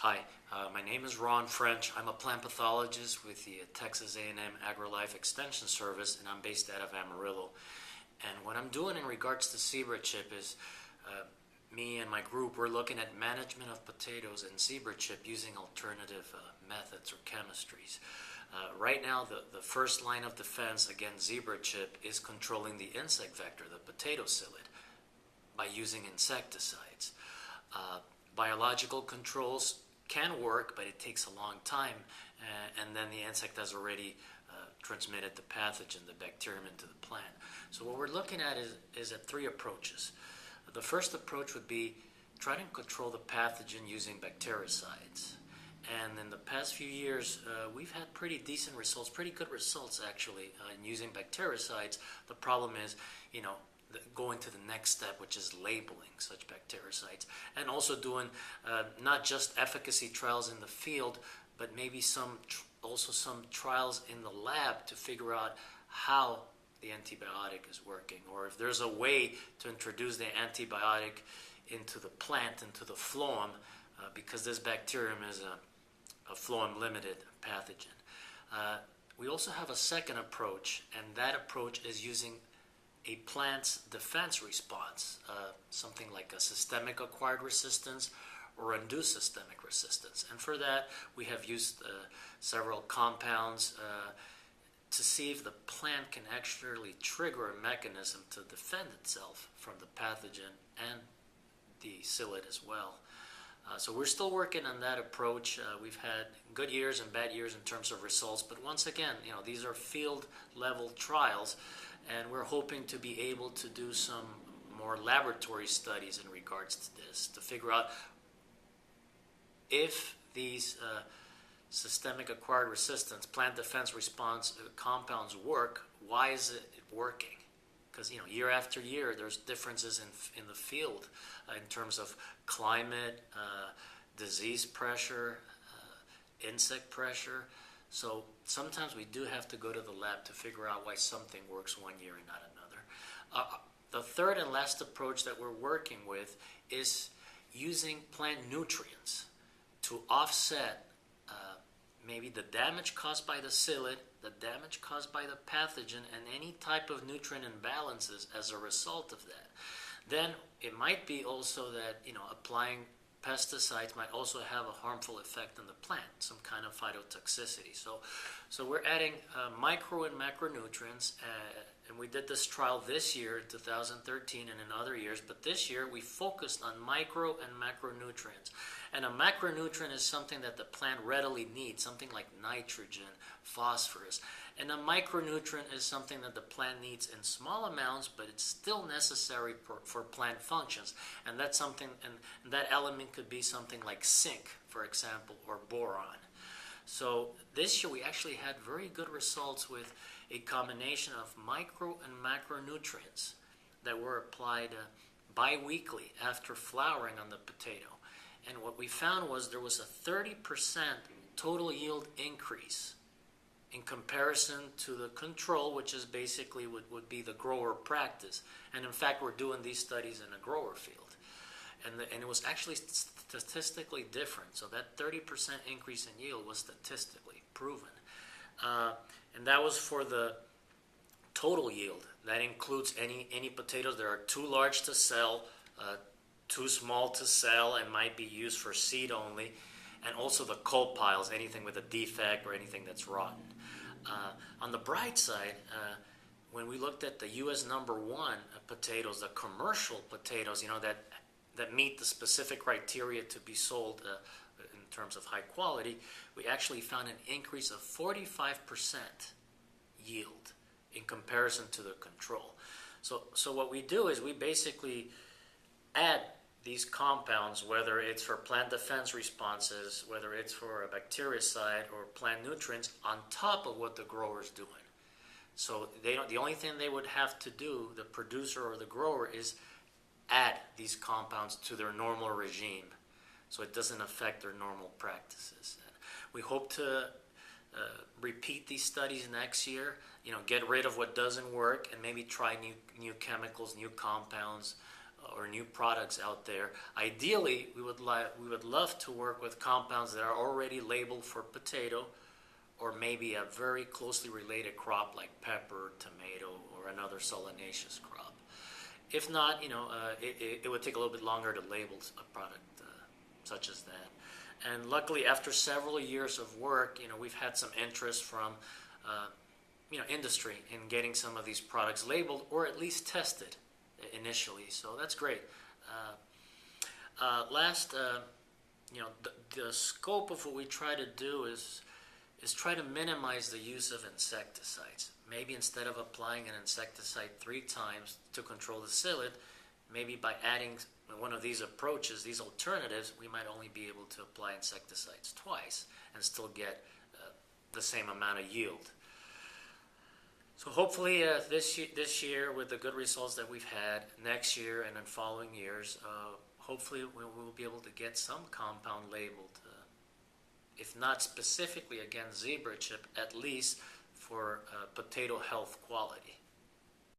Hi, my name is Ron French. I'm a plant pathologist with the Texas A&M AgriLife Extension Service, and I'm based out of Amarillo. And what I'm doing in regards to Zebra Chip is me and my group, we're looking at management of potatoes and Zebra Chip using alternative methods or chemistries. Right now, the first line of defense against Zebra Chip is controlling the insect vector, the potato psyllid, by using insecticides. Biological controls can work, but it takes a long time, and then the insect has already transmitted the pathogen, the bacterium, into the plant. So what we're looking at is at three approaches. The first approach would be trying to control the pathogen using bactericides. And in the past few years, we've had pretty decent results, pretty good results actually, in using bactericides. The problem is, going to the next step, which is labeling such bactericides, and also doing not just efficacy trials in the field, but maybe also some trials in the lab to figure out how the antibiotic is working, or if there's a way to introduce the antibiotic into the plant, into the phloem, because this bacterium is a phloem-limited pathogen. We also have a second approach, and that approach is using a plant's defense response, something like a systemic acquired resistance or induced systemic resistance. And for that, we have used several compounds to see if the plant can actually trigger a mechanism to defend itself from the pathogen and the psyllid as well. So we're still working on that approach. We've had good years and bad years in terms of results, but once again, these are field-level trials, and we're hoping to be able to do some more laboratory studies in regards to this, to figure out if these systemic acquired resistance, plant defense response compounds work. Why is it working? Because year after year, there's differences in the field in terms of climate, disease pressure, insect pressure. So sometimes we do have to go to the lab to figure out why something works one year and not another. The third and last approach that we're working with is using plant nutrients to offset maybe the damage caused by the psyllid, the damage caused by the pathogen, and any type of nutrient imbalances as a result of that. Then it might be also that applying pesticides might also have a harmful effect on the plant, some kind of phytotoxicity. So we're adding micro and macronutrients, and we did this trial this year, 2013, and in other years, but this year we focused on micro and macronutrients. And a macronutrient is something that the plant readily needs, something like nitrogen, phosphorus. And a micronutrient is something that the plant needs in small amounts, but it's still necessary for plant functions. And that's something, and that element could be something like zinc, for example, or boron. So this year we actually had very good results with a combination of micro and macronutrients that were applied bi-weekly after flowering on the potato. And what we found was there was a 30% total yield increase in comparison to the control, which is basically would be the grower practice. And in fact, we're doing these studies in a grower field. And it was actually statistically different. So that 30% increase in yield was statistically proven. And that was for the total yield. That includes any potatoes that are too large to sell, too small to sell, and might be used for seed only, and also the cold piles, anything with a defect or anything that's rotten. On the bright side, when we looked at the U.S. #1 potatoes, the commercial potatoes, that meet the specific criteria to be sold in terms of high quality, we actually found an increase of 45% yield in comparison to the control. So what we do is we basically add these compounds, whether it's for plant defense responses, whether it's for a bactericide or plant nutrients, on top of what the grower's doing. So the only thing they would have to do, the producer or the grower, is add these compounds to their normal regime, so it doesn't affect their normal practices. We hope to repeat these studies next year, get rid of what doesn't work, and maybe try new chemicals, new compounds, or new products out there. Ideally, we would love to work with compounds that are already labeled for potato, or maybe a very closely related crop like pepper, tomato, or another solanaceous crop. If not, it would take a little bit longer to label a product such as that. And luckily, after several years of work, we've had some interest from industry in getting some of these products labeled or at least tested initially. So that's great. The scope of what we try to do is try to minimize the use of insecticides. Maybe instead of applying an insecticide 3 times to control the psyllid, maybe by adding one of these approaches, these alternatives, we might only be able to apply insecticides twice and still get the same amount of yield. So hopefully this year, with the good results that we've had, next year and in following years, hopefully we'll be able to get some compound labeled, if not specifically against zebra chip, at least for potato health quality.